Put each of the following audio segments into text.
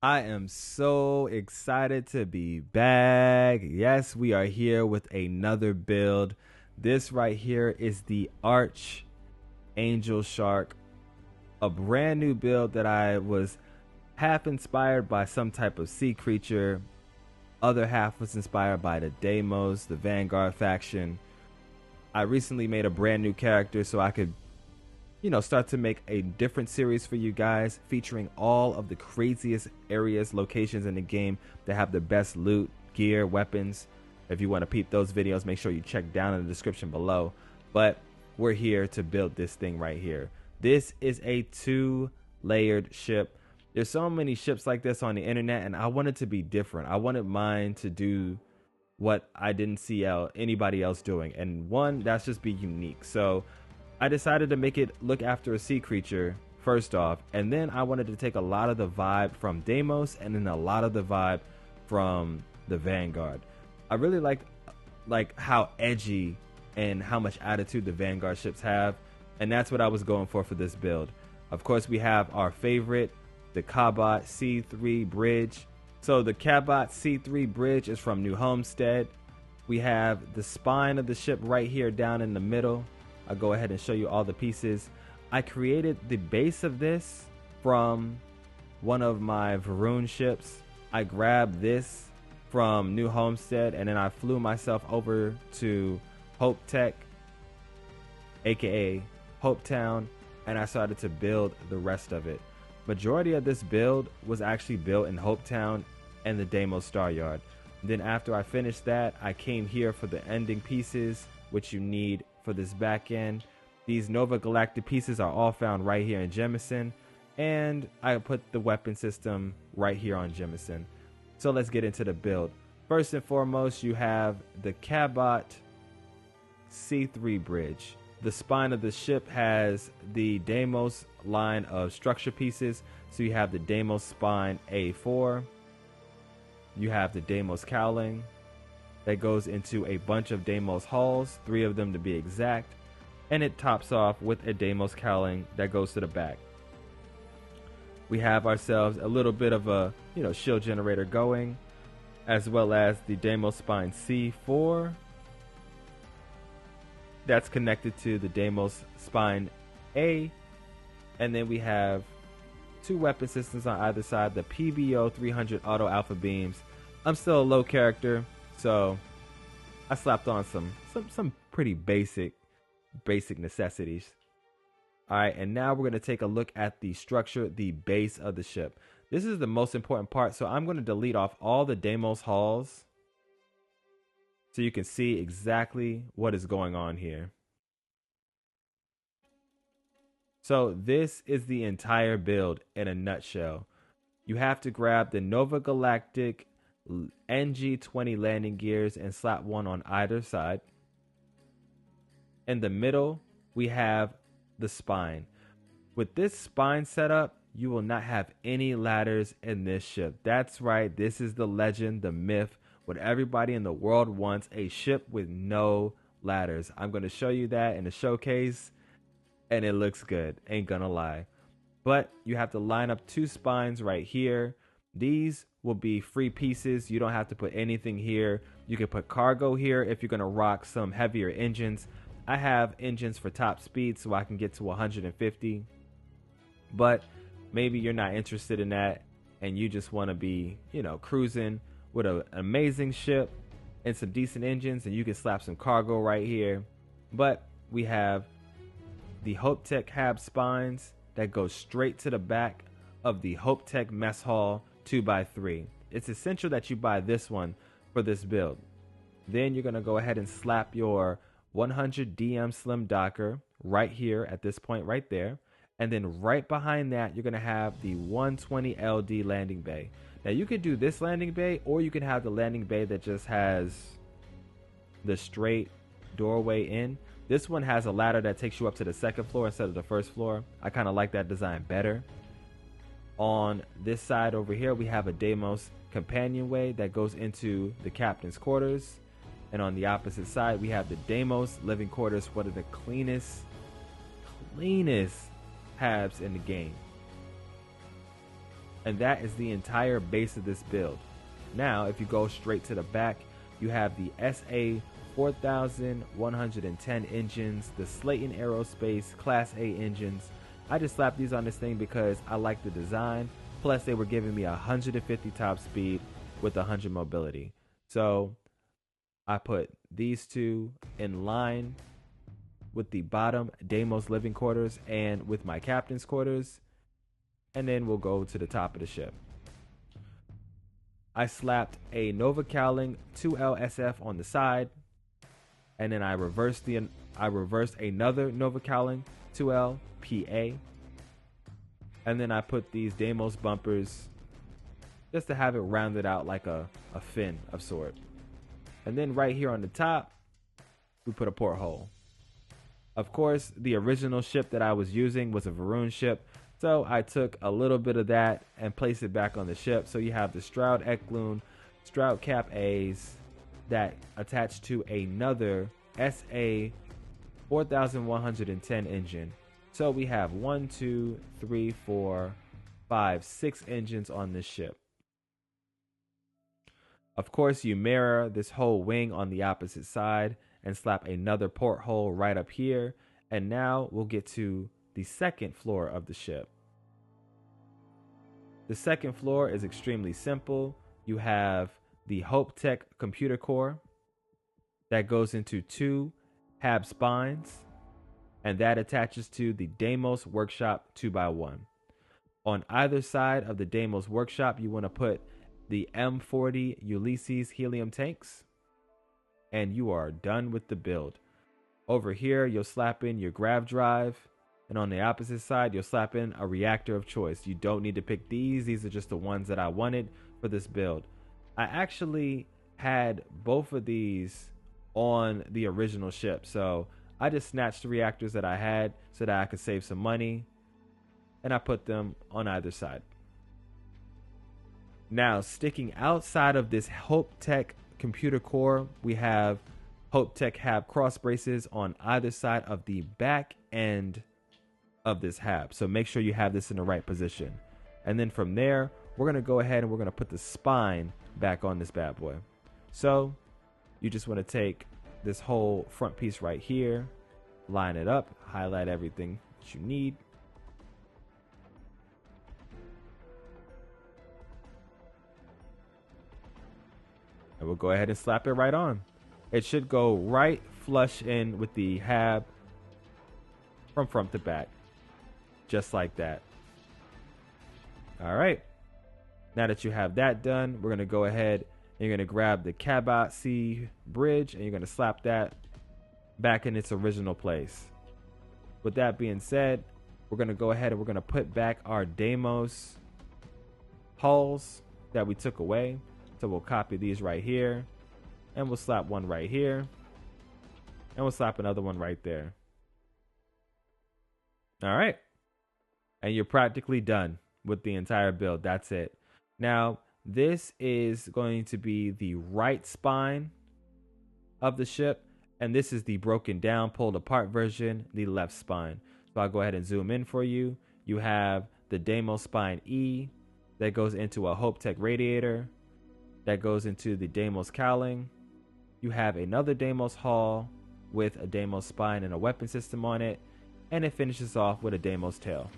I am so excited to be back. Yes, we are here with another build. This right here is the Archangel Shark, a brand new build that I was half inspired by some type of sea creature, other half was inspired by the Deimos, the Vanguard faction. I recently made a brand new character so I could start to make a different series for you guys featuring all of the craziest areas, locations in the game that have the best loot, gear, weapons. If you want to peep those videos, make sure you check down in the description below. But we're here to build this thing right here. This is a 2-layered ship. There's so many ships like this on the internet, and I wanted to be different. I wanted mine to do what I didn't see anybody else doing, and one, that's just be unique. So I decided to make it look after a sea creature first off, and then I wanted to take a lot of the vibe from Deimos and then a lot of the vibe from the Vanguard. I really like how edgy and how much attitude the Vanguard ships have, and that's what I was going for this build. Of course, we have our favorite, the Cabot C3 bridge. So the Cabot C3 bridge is from New Homestead. We have the spine of the ship right here down in the middle. I'll go ahead and show you all the pieces. I created the base of this from one of my Varun ships. I grabbed this from New Homestead, and then I flew myself over to Hopetech, aka Hopetown, and I started to build the rest of it. Majority of this build was actually built in Hopetown and the Deimos Star Yard. Then after I finished that, I came here for the ending pieces, which you need for this back end. These Nova Galactic pieces are all found right here in Jemison, and I put the weapon system right here on Jemison. So let's get into the build. First and foremost, you have the Cabot C3 bridge. The spine of the ship has the Deimos line of structure pieces. So you have the Deimos spine A4. You have the Deimos cowling that goes into a bunch of Deimos hulls, 3 of them to be exact, and it tops off with a Deimos cowling that goes to the back. We have ourselves a little bit of a shield generator going, as well as the Deimos spine C4 that's connected to the Deimos spine A, and then we have 2 weapon systems on either side, the PBO 300 auto alpha beams. I'm still a low character, so I slapped on some pretty basic necessities. Alright, and now we're going to take a look at the structure, the base of the ship. This is the most important part, so I'm going to delete off all the Deimos hulls so you can see exactly what is going on here. So this is the entire build in a nutshell. You have to grab the Nova Galactic NG20 landing gears and slap one on either side. In the middle, we have the spine. With this spine setup, you will not have any ladders in this ship. That's right, this is the legend, the myth, what everybody in the world wants, a ship with no ladders. I'm going to show you that in the showcase, and it looks good, ain't gonna lie. But you have to line up 2 spines right here. These will be free pieces. You don't have to put anything here. You can put cargo here if you're going to rock some heavier engines. I have engines for top speed so I can get to 150. But maybe you're not interested in that and you just want to be, cruising with an amazing ship and some decent engines, and you can slap some cargo right here. But we have the Hopetech HABS spines that go straight to the back of the Hopetech mess hall 2x3. It's essential that you buy this one for this build. Then you're going to go ahead and slap your 100 DM Slim Docker right here at this point right there. And then right behind that, you're going to have the 120 LD landing bay. Now you could do this landing bay, or you can have the landing bay that just has the straight doorway in. This one has a ladder that takes you up to the 2nd floor instead of the 1st floor. I kind of like that design better. On this side over here, we have a Deimos companionway that goes into the captain's quarters. And on the opposite side, we have the Deimos living quarters, one of the cleanest HABs in the game. And that is the entire base of this build. Now, if you go straight to the back, you have the SA 4110 engines, the Slayton Aerospace Class A engines. I just slapped these on this thing because I like the design. Plus, they were giving me 150 top speed with 100 mobility. So I put these two in line with the bottom Deimos living quarters and with my captain's quarters. And then we'll go to the top of the ship. I slapped a Nova Cowling 2LSF on the side, and then I reversed another Nova Cowling 2L PA, and then I put these Deimos bumpers just to have it rounded out like a fin of sort. And then right here on the top, we put a porthole. Of course, the original ship that I was using was a Varun ship, so I took a little bit of that and placed it back on the ship. So you have the Stroud Eklund, Stroud Cap A's that attached to another SA 4110 engine. So we have 1, 2, 3, 4, 5, 6 engines on this ship. Of course, you mirror this whole wing on the opposite side and slap another porthole right up here. And now we'll get to the second floor of the ship. The second floor is extremely simple. You have the Hopetech computer core that goes into 2 HABS spines, and that attaches to the Deimos Workshop 2x1. On either side of the Deimos Workshop, you want to put the M40 Ulysses helium tanks, and you are done with the build. Over here, you'll slap in your grav drive, and on the opposite side, you'll slap in a reactor of choice. You don't need to pick these. These are just the ones that I wanted for this build. I actually had both of these on the original ship, so I just snatched the reactors that I had so that I could save some money, and I put them on either side. Now, sticking outside of this Hopetech computer core, we have Hopetech HAB cross braces on either side of the back end of this HAB. So make sure you have this in the right position. And then from there, we're going to go ahead and we're going to put the spine back on this bad boy. So you just want to take this whole front piece right here, line it up, highlight everything that you need. And we'll go ahead and slap it right on. It should go right flush in with the HAB from front to back. Just like that. All right. Now that you have that done, we're going to go ahead and you're going to grab the Cabot C bridge and you're going to slap that back in its original place. With that being said, we're going to go ahead and we're going to put back our Deimos hulls that we took away. So we'll copy these right here, and we'll slap one right here, and we'll slap another one right there. All right. And you're practically done with the entire build. That's it. Now, this is going to be the right spine of the ship, and this is the broken down, pulled apart version, the left spine. So I'll go ahead and zoom in for you. You have the Deimos spine E that goes into a Hopetech radiator. That goes into the Deimos cowling. You have another Deimos hull with a Deimos spine and a weapon system on it, and it finishes off with a Deimos tail.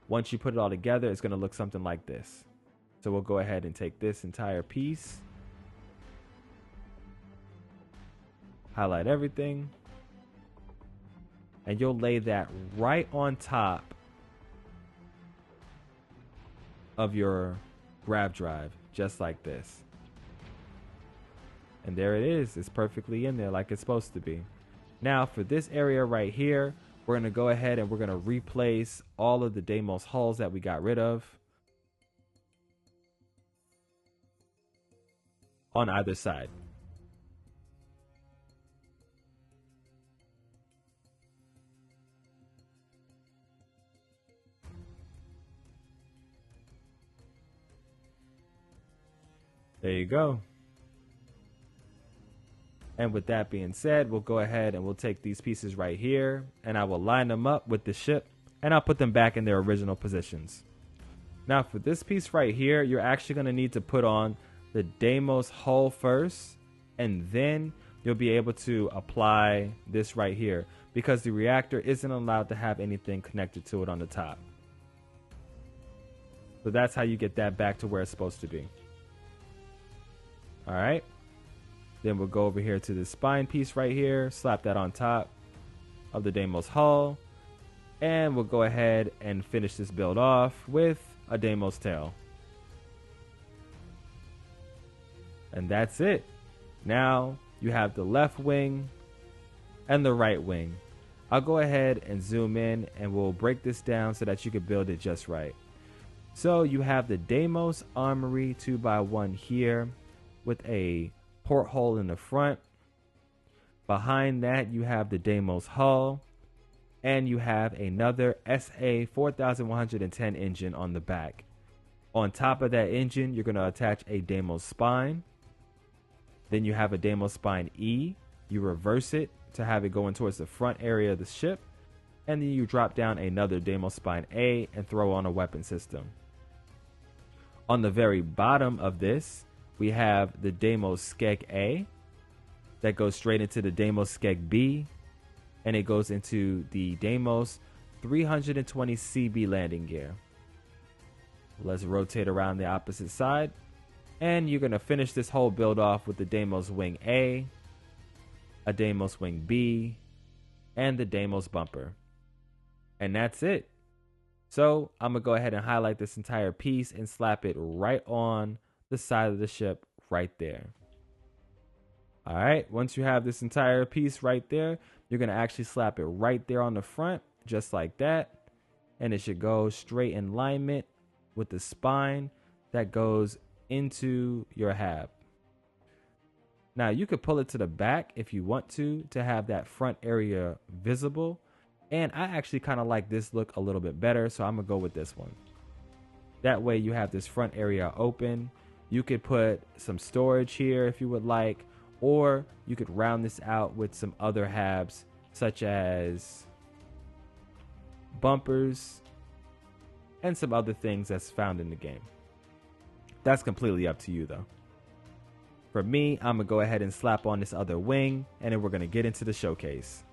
Once you put it all together, it's going to look something like this. So we'll go ahead and take this entire piece, highlight everything, and you'll lay that right on top of your grav drive, just like this. And there it is. It's perfectly in there like it's supposed to be. Now for this area right here, we're going to go ahead and we're going to replace all of the Deimos hulls that we got rid of on either side. There you go. And with that being said, we'll go ahead and we'll take these pieces right here and I will line them up with the ship and I'll put them back in their original positions. Now for this piece right here, you're actually going to need to put on the Deimos hull first, and then you'll be able to apply this right here, because the reactor isn't allowed to have anything connected to it on the top. So that's how you get that back to where it's supposed to be. All right. Then we'll go over here to the spine piece right here, slap that on top of the Deimos hull, and we'll go ahead and finish this build off with a Deimos tail. And that's it. Now you have the left wing and the right wing. I'll go ahead and zoom in and we'll break this down so that you can build it just right. So you have the Deimos Armory 2x1 here with a porthole in the front. Behind that you have the Deimos hull, and you have another SA 4110 engine on the back. On top of that engine, you're going to attach a Deimos spine. Then you have a Deimos spine E. You reverse it to have it going towards the front area of the ship, and then you drop down another Deimos spine A and throw on a weapon system. On the very bottom of this, we have the Deimos Skeg A that goes straight into the Deimos Skeg B, and it goes into the Deimos 320 CB landing gear. Let's rotate around the opposite side, and you're going to finish this whole build off with the Deimos Wing A, a Deimos Wing B, and the Deimos bumper. And that's it. So I'm going to go ahead and highlight this entire piece and slap it right on the side of the ship right there. All right, once you have this entire piece right there, you're going to actually slap it right there on the front, just like that. And it should go straight in alignment with the spine that goes into your HAB. Now you could pull it to the back if you want to have that front area visible. And I actually kind of like this look a little bit better, so I'm going to go with this one. That way you have this front area open. You could put some storage here if you would like, or you could round this out with some other HABs, such as bumpers and some other things that's found in the game. That's completely up to you though. For me, I'm going to go ahead and slap on this other wing, and then we're going to get into the showcase.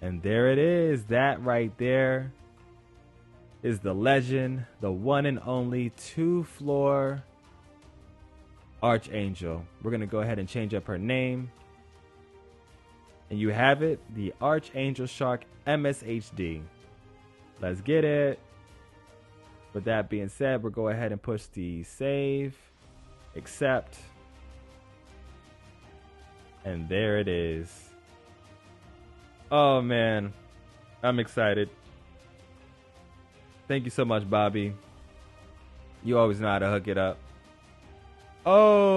And there it is. That right there is the legend, the one and only 2-floor Archangel. We're going to go ahead and change up her name. And you have it, the Archangel Shark MSHD. Let's get it. With that being said, we'll go ahead and push the save, accept, and there it is. Oh man, I'm excited. Thank you so much, Bobby. You always know how to hook it up. Oh.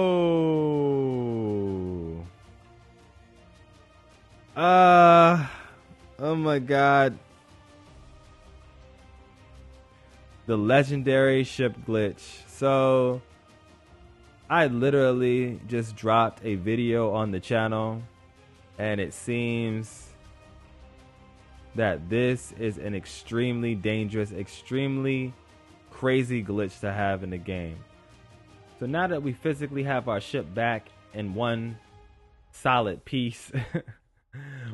Oh my God. The legendary ship glitch. So I literally just dropped a video on the channel, and it seems that this is an extremely dangerous, extremely crazy glitch to have in the game. So now that we physically have our ship back in one solid piece,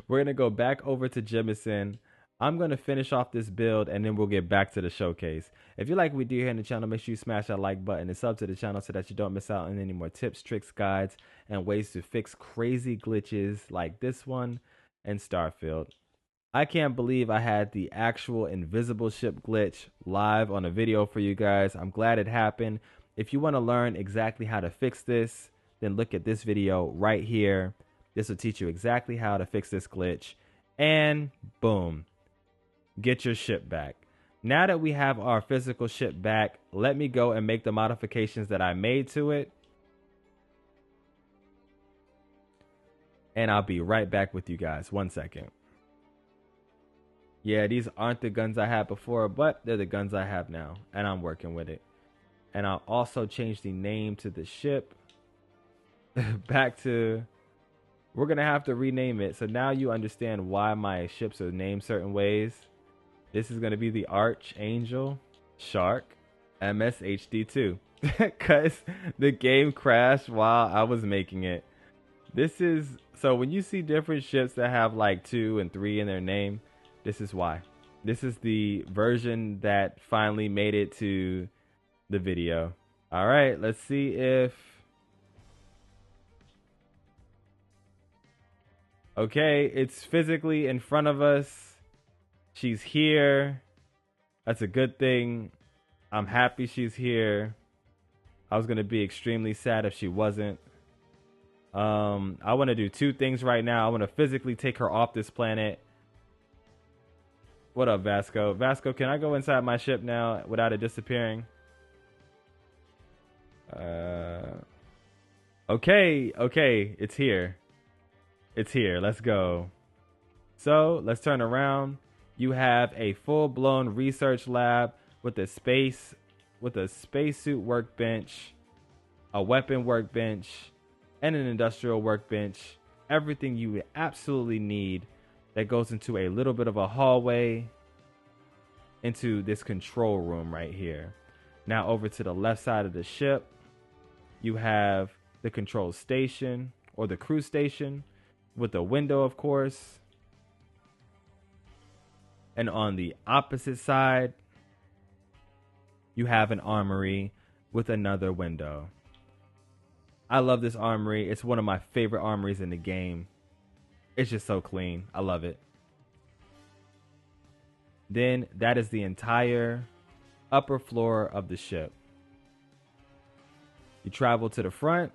we're going to go back over to Jemison. I'm going to finish off this build, and then we'll get back to the showcase. If you like what we do here in the channel, make sure you smash that like button and sub to the channel so that you don't miss out on any more tips, tricks, guides, and ways to fix crazy glitches like this one and Starfield. I can't believe I had the actual invisible ship glitch live on a video for you guys. I'm glad it happened. If you want to learn exactly how to fix this, then look at this video right here. This will teach you exactly how to fix this glitch. And boom, get your ship back. Now that we have our physical ship back, let me go and make the modifications that I made to it. And I'll be right back with you guys. 1 second. Yeah, these aren't the guns I had before, but they're the guns I have now, and I'm working with it. And I'll also change the name to the ship back to We're going to have to rename it. So now you understand why my ships are named certain ways. This is going to be the Archangel Shark MSHD2 because the game crashed while I was making it. This is so when you see different ships that have like 2 and 3 in their name, this is why. This is the version that finally made it to the video. All right, let's see if. Okay, it's physically in front of us. She's here. That's a good thing. I'm happy she's here. I was going to be extremely sad if she wasn't. I want to do 2 things right now. I want to physically take her off this planet. What up, Vasco? Vasco, can I go inside my ship now without it disappearing? Okay, it's here. It's here. Let's go. So let's turn around. You have a full-blown research lab with a spacesuit workbench, a weapon workbench, and an industrial workbench. Everything you would absolutely need that goes into a little bit of a hallway into this control room right here. Now over to the left side of the ship, you have the control station or the crew station with a window, of course. And on the opposite side, you have an armory with another window. I love this armory. It's one of my favorite armories in the game. It's just so clean. I love it. Then that is the entire upper floor of the ship. You travel to the front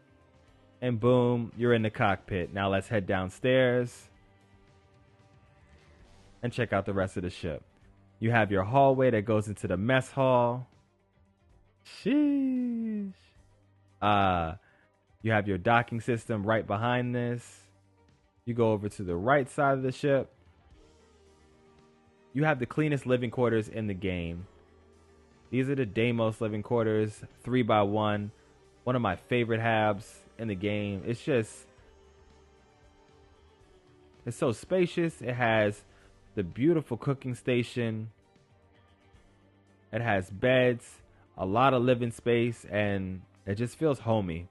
and boom, you're in the cockpit. Now let's head downstairs and check out the rest of the ship. You have your hallway that goes into the mess hall. Sheesh. You have your docking system right behind this. You go over to the right side of the ship. You have the cleanest living quarters in the game. These are the Deimos living quarters, 3x1. One of my favorite HABS in the game. It's so spacious. It has the beautiful cooking station. It has beds, a lot of living space, and it just feels homey.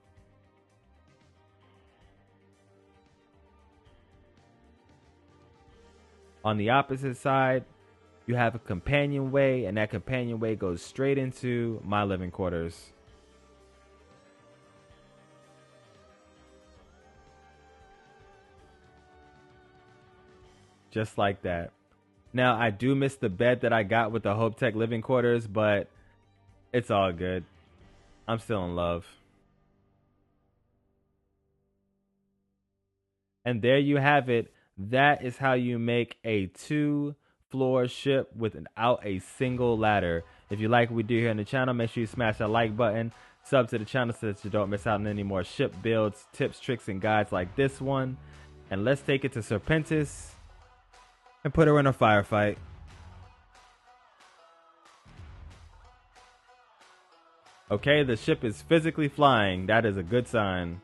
On the opposite side, you have a companionway, and that companionway goes straight into my living quarters. Just like that. Now, I do miss the bed that I got with the Hopetech living quarters, but it's all good. I'm still in love. And there you have it. That is how you make a 2-floor ship without a single ladder. If you like what we do here on the channel, make sure you smash that like button. Sub to the channel so that you don't miss out on any more ship builds, tips, tricks, and guides like this one. And let's take it to Serpentis and put her in a firefight. Okay, the ship is physically flying. That is a good sign.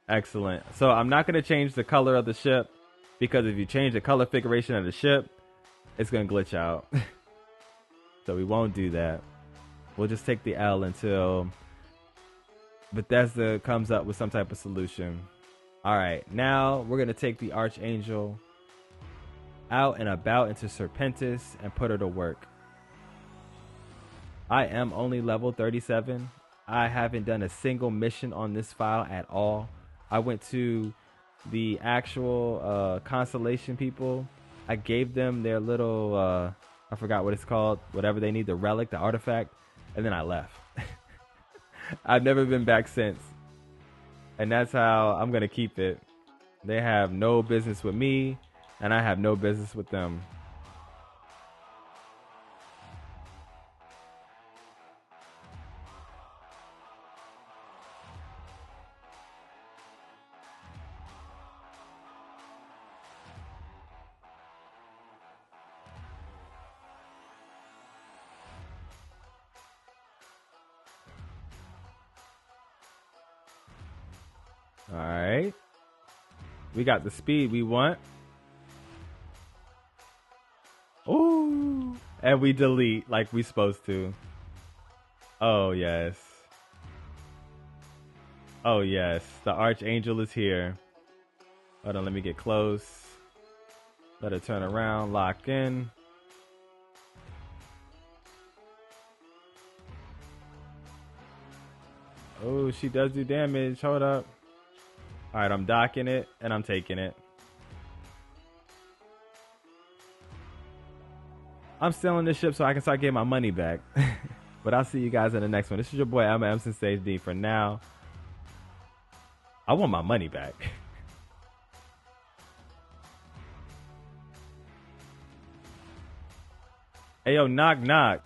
Excellent. So I'm not going to change the color of the ship because if you change the color configuration of the ship, it's going to glitch out. So we won't do that. We'll just take the L until Bethesda comes up with some type of solution. All right, now we're going to take the Archangel out and about into Serpentis and put her to work. I am only level 37. I haven't done a single mission on this file at all. I went to the actual constellation people. I gave them their little, I forgot what it's called, whatever they need, the relic, the artifact, and then I left. I've never been back since. And that's how I'm going to keep it. They have no business with me, and I have no business with them. All right. We got the speed we want. Ooh. And we delete like we supposed to. Oh, yes. Oh, yes. The Archangel is here. Hold on, let me get close. Let it turn around, lock in. Oh, she does do damage. Hold up. All right, I'm docking it, and I'm taking it. I'm selling this ship so I can start getting my money back. But I'll see you guys in the next one. This is your boy, I'm Emerson Stage D. For now, I want my money back. Hey, yo, knock, knock.